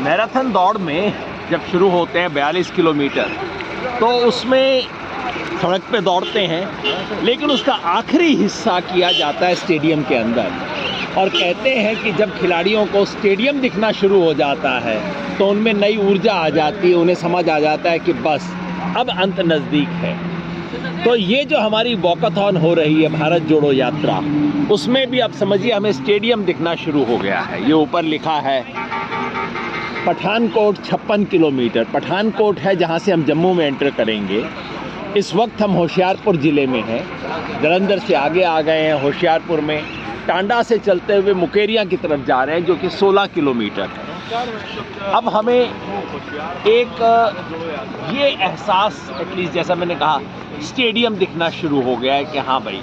Marathon दौड़ में जब शुरू होते हैं 42 किलोमीटर, तो उसमें सड़क पे दौड़ते हैं, लेकिन उसका आखिरी हिस्सा किया जाता है स्टेडियम के अंदर। और कहते हैं कि जब खिलाड़ियों को स्टेडियम दिखना शुरू हो जाता है तो उनमें नई ऊर्जा आ जाती है, उन्हें समझ आ जाता है कि बस अब अंत नज़दीक है। तो ये जो हमारी वॉकाथॉन हो रही है भारत जोड़ो यात्रा, उसमें भी अब समझिए हमें स्टेडियम दिखना शुरू हो गया है। ये ऊपर लिखा है पठानकोट 56 किलोमीटर। पठानकोट है जहाँ से हम जम्मू में एंटर करेंगे। इस वक्त हम होशियारपुर ज़िले में हैं, जालंधर से आगे आ गए हैं। होशियारपुर में टांडा से चलते हुए मुकेरियां की तरफ जा रहे हैं, जो कि 16 किलोमीटर है। अब हमें एक ये एहसास, एटलीस्ट जैसा मैंने कहा, स्टेडियम दिखना शुरू हो गया है कि हाँ भाई,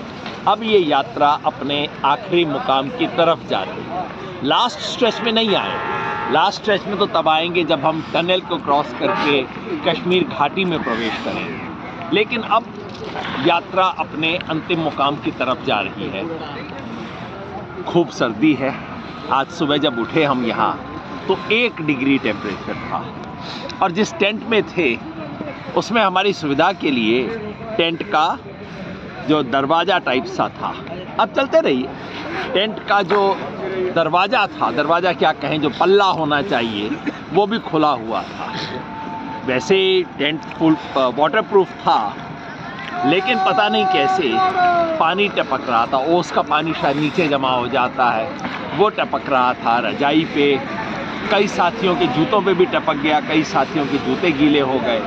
अब ये यात्रा अपने आखिरी मुकाम की तरफ जा रही है। लास्ट स्ट्रेच में नहीं आए। लास्ट स्ट्रेच में तो तब आएंगे जब हम टनल को क्रॉस करके कश्मीर घाटी में प्रवेश करेंगे, लेकिन अब यात्रा अपने अंतिम मुकाम की तरफ जा रही है। खूब सर्दी है। आज सुबह जब उठे हम यहाँ तो 1 डिग्री टेम्परेचर था, और जिस टेंट में थे उसमें हमारी सुविधा के लिए टेंट का जो दरवाज़ा टाइप सा था, अब चलते रहिए, टेंट का जो दरवाज़ा था, दरवाज़ा क्या कहें, जो पल्ला होना चाहिए, वो भी खुला हुआ था। वैसे टेंट फुल वाटरप्रूफ था, लेकिन पता नहीं कैसे पानी टपक रहा था। ओस का पानी शायद नीचे जमा हो जाता है, वो टपक रहा था रजाई पे। कई साथियों के जूतों पे भी टपक गया, कई साथियों के जूते गीले हो गए।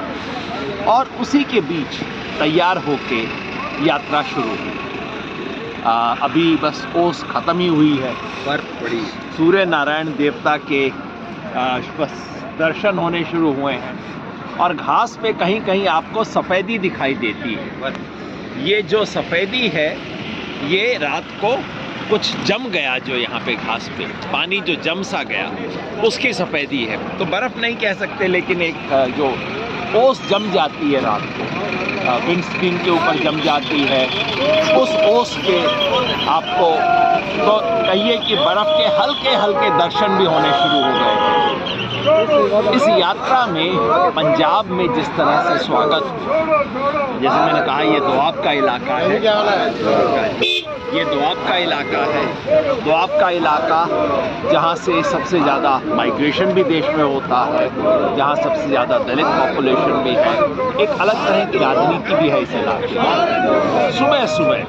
और उसी के बीच तैयार होके यात्रा शुरू हुई। अभी बस ओस ख़त्म ही हुई है, बर्फ़ पड़ी, सूर्य नारायण देवता के बस दर्शन होने शुरू हुए हैं, और घास पे कहीं कहीं आपको सफ़ेदी दिखाई देती है। ये जो सफ़ेदी है, ये रात को कुछ जम गया, जो यहाँ पे घास पे पानी जो जम सा गया, उसकी सफ़ेदी है। तो बर्फ़ नहीं कह सकते, लेकिन एक जो ओस जम जाती है रात को, विंड स्क्रीन के ऊपर जम जाती है, उस ओस के आपको तो कहिए कि बर्फ़ के हल्के हल्के दर्शन भी होने शुरू हो गए हैं। इस यात्रा में पंजाब में जिस तरह से स्वागत, जैसे मैंने कहा, ये दोआब का इलाका है, ये दोआब का इलाका है। दोआब का इलाका जहाँ से सबसे ज़्यादा माइग्रेशन भी देश में होता है, जहाँ सबसे ज़्यादा दलित पॉपुलेशन भी है। एक अलग तरह की राजनीति भी है इस इलाके में। सुबह सुबह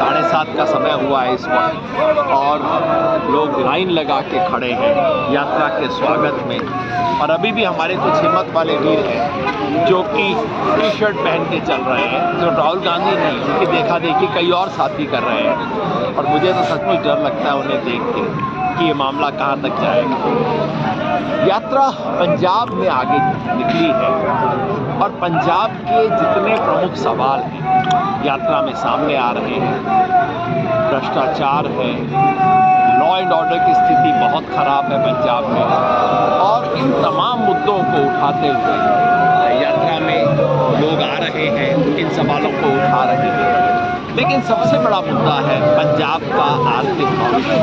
7:30 का समय हुआ है इस वक्त, और लोग लाइन लगा के खड़े हैं यात्रा के स्वागत में। और अभी भी हमारे कुछ हिम्मत वाले वीर हैं जो कि टी शर्ट पहन के चल रहे हैं, जो राहुल गांधी नहीं, उनकी देखा देखी कई और साथी कर रहे हैं। और मुझे तो सचमुच डर लगता है उन्हें देख के कि ये मामला कहाँ तक जाएगा। यात्रा पंजाब में आगे निकली है, और पंजाब के जितने प्रमुख सवाल हैं यात्रा में सामने आ रहे हैं। भ्रष्टाचार है, लॉ एंड ऑर्डर की स्थिति बहुत ख़राब है पंजाब में, और इन तमाम मुद्दों को उठाते हुए यात्रा में लोग आ रहे हैं, इन सवालों को उठा रहे हैं। लेकिन सबसे बड़ा मुद्दा है पंजाब का आर्थिक भविष्य।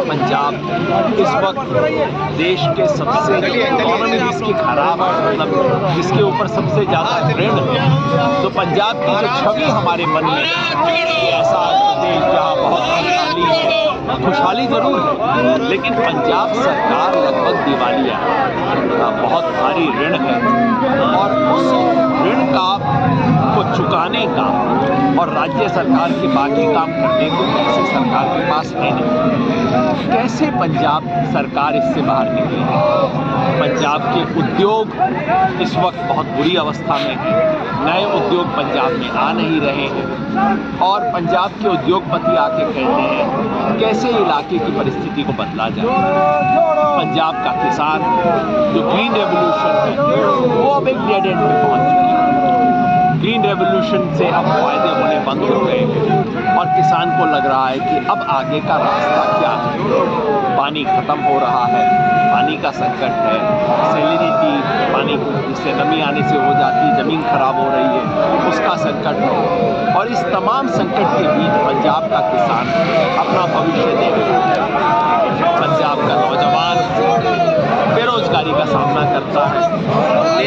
पंजाब इस वक्त देश के सबसे, इकोनॉमी जिसकी खराब है, मतलब जिसके ऊपर सबसे ज़्यादा ऋण है। तो पंजाब की जो छवि हमारे मन में, ऐसा देश जहाँ बहुत खुशहाली ज़रूर है, लेकिन पंजाब सरकार लगभग दिवालिया है, बहुत भारी ऋण है, और उस ऋण को चुकाने का और राज्य सरकार के बाकी काम करने को पैसे सरकार के पास है नहीं। कैसे पंजाब सरकार इससे बाहर निकले? पंजाब के उद्योग इस वक्त बहुत बुरी अवस्था में हैं, नए उद्योग पंजाब में आ नहीं रहे हैं, और पंजाब के उद्योगपति आके कहते हैं कैसे इलाके की परिस्थिति को बदला जाए। पंजाब का किसान, जो ग्रीन रेवोल्यूशन है, वो अब एक डेड एंड पे पहुंच चुकी है। ग्रीन रेवोल्यूशन से अब फायदे होने बंद हो गए हैं, और किसान को लग रहा है कि अब आगे का रास्ता क्या है। पानी खत्म हो रहा है, पानी का संकट है, सैलिनिटी, पानी जिससे नमी आने से हो जाती है, ज़मीन खराब हो रही है, उसका संकट है। और इस तमाम संकट के बीच पंजाब का किसान अपना भविष्य देख रहा है। पंजाब का नौजवान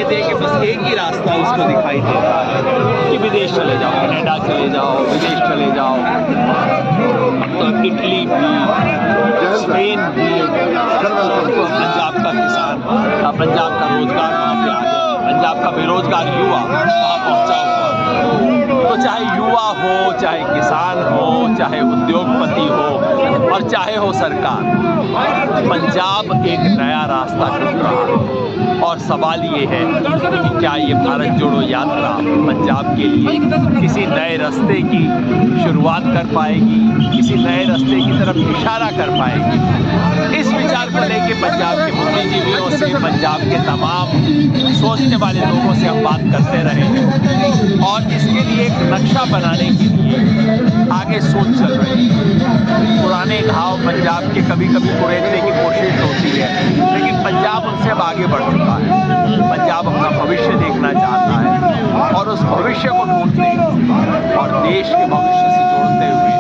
कहते हैं कि बस एक ही रास्ता उसको दिखाई दे रहा है कि विदेश चले जाओ, कनाडा चले जाओ, विदेश चले जाओ, तो इटली भी, स्पेन भी, पंजाब का किसान, पंजाब का रोजगार वहाँ पे आ गया, पंजाब का बेरोजगार युवा वहाँ पहुँचा हुआ। तो चाहे युवा हो, चाहे किसान हो, चाहे उद्योगपति हो और चाहे हो सरकार, पंजाब एक नया रास्ता ढूंढ रहा है। और सवाल ये है कि क्या ये भारत जोड़ो यात्रा पंजाब के लिए किसी नए रास्ते की शुरुआत कर पाएगी, किसी नए रास्ते की तरफ इशारा कर पाएगी? इस विचार को लेके पंजाब के बुद्धिजीवियों से, पंजाब के तमाम सोचने वाले लोगों से हम बात करते रहे हैं और इसके लिए एक नक्शा बनाने के लिए आगे सोच चल रही है। पुराने घाव पंजाब के कभी कभी कुरेदने की कोशिश होती है, लेकिन पंजाब उनसे अब आगे बढ़ चुका है। पंजाब अपना भविष्य देखना चाहता है और उस भविष्य को ढूंढते और देश के भविष्य से जोड़ते हुए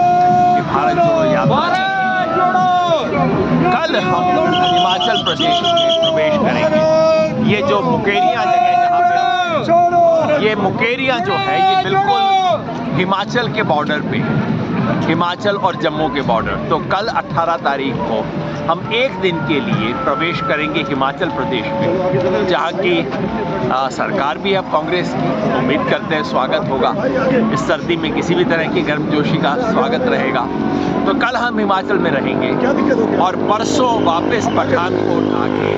कि भारत जोड़ो यात्रा कल हम हिमाचल प्रदेश में प्रवेश करेंगे। ये जो मुकेरियां जगह जहाँ पे ये मुकेरियां जो है ये बिल्कुल हिमाचल के बॉर्डर पे, हिमाचल और जम्मू के बॉर्डर। तो कल 18 तारीख को हम एक दिन के लिए प्रवेश करेंगे हिमाचल प्रदेश में, जहाँ की सरकार भी अब कांग्रेस की, उम्मीद करते हैं स्वागत होगा। इस सर्दी में किसी भी तरह की गर्मजोशी का स्वागत रहेगा। तो कल हम हिमाचल में रहेंगे और परसों वापस पठानकोट आके,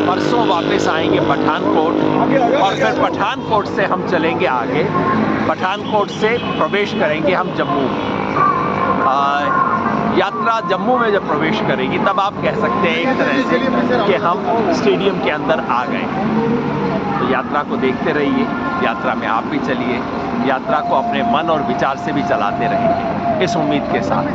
परसों वापस आएंगे पठानकोट और फिर पठानकोट से हम चलेंगे आगे। पठानकोट से प्रवेश करेंगे हम जम्मू। यात्रा जम्मू में जब प्रवेश करेगी तब आप कह सकते हैं एक तरह से कि हम स्टेडियम के अंदर आ गए। तो यात्रा को देखते रहिए, यात्रा में आप भी चलिए, यात्रा को अपने मन और विचार से भी चलाते रहेंगे, इस उम्मीद के साथ।